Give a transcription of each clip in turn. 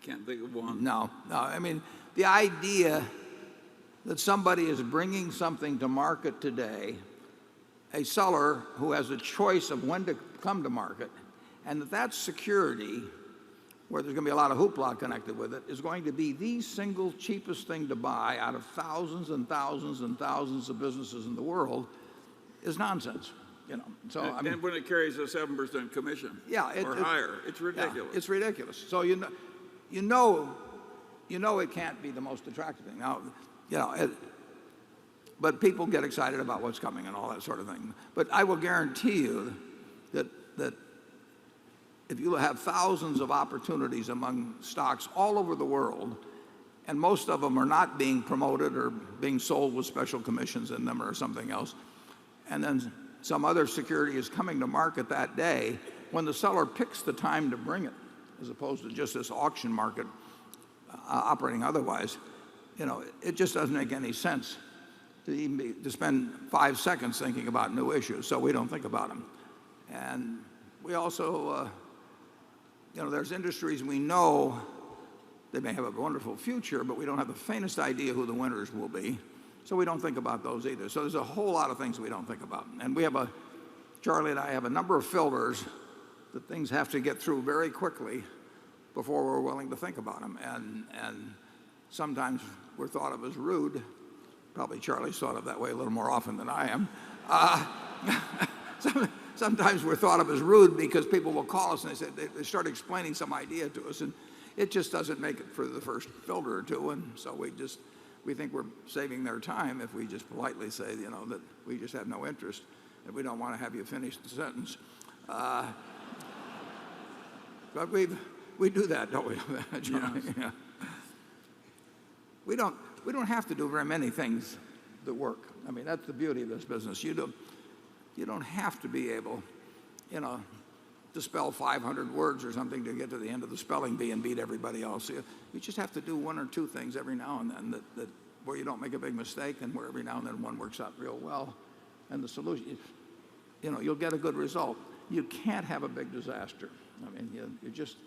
can't think of one. No, no. I mean, the idea that somebody is bringing something to market today, a seller who has a choice of when to come to market, and that security, where there's going to be a lot of hoopla connected with it, is going to be the single cheapest thing to buy out of thousands and thousands and thousands of businesses in the world, is nonsense. So I mean, and when it carries a 7% commission, yeah, or higher, it's ridiculous. Yeah, it's ridiculous. So you know it can't be the most attractive thing. Now, but people get excited about what's coming and all that sort of thing. But I will guarantee you that if you have thousands of opportunities among stocks all over the world, and most of them are not being promoted or being sold with special commissions in them or something else, and then some other security is coming to market that day, when the seller picks the time to bring it, as opposed to just this auction market operating otherwise, it just doesn't make any sense to spend 5 seconds thinking about new issues. So we don't think about them. And we also, there's industries we know they may have a wonderful future, but we don't have the faintest idea who the winners will be. So we don't think about those either. So there's a whole lot of things we don't think about. And Charlie and I have a number of filters that things have to get through very quickly before we're willing to think about them. And sometimes we're thought of as rude. Probably Charlie's thought of that way a little more often than I am. Sometimes we're thought of as rude because people will call us and they start explaining some idea to us, and it just doesn't make it for the first filter or two. And so we think we're saving their time if we just politely say, that we just have no interest and we don't want to have you finish the sentence. But we do that, don't we? Yes. Yeah. We don't have to do very many things that work. I mean, that's the beauty of this business. You don't have to be able, to spell 500 words or something to get to the end of the spelling bee and beat everybody else. You just have to do one or two things every now and then that where you don't make a big mistake, and where every now and then one works out real well. And the solution, you'll get a good result. You can't have a big disaster. I mean, you just,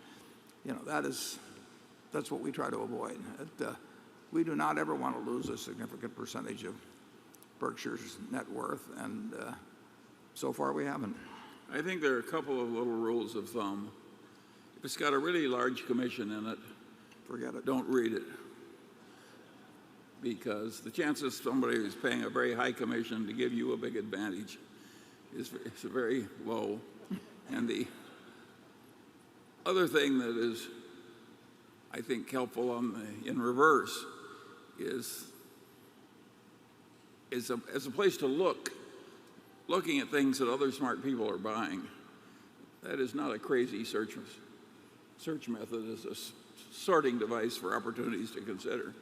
that's what we try to avoid. We do not ever want to lose a significant percentage of Berkshire's net worth, and so far we haven't. I think there are a couple of little rules of thumb. If it's got a really large commission in it, forget it. Don't read it. Because the chances somebody who's paying a very high commission to give you a big advantage is very low. And the other thing that is, I think, helpful in reverse is as a place to looking at things that other smart people are buying. That is not a crazy search method. It's a sorting device for opportunities to consider.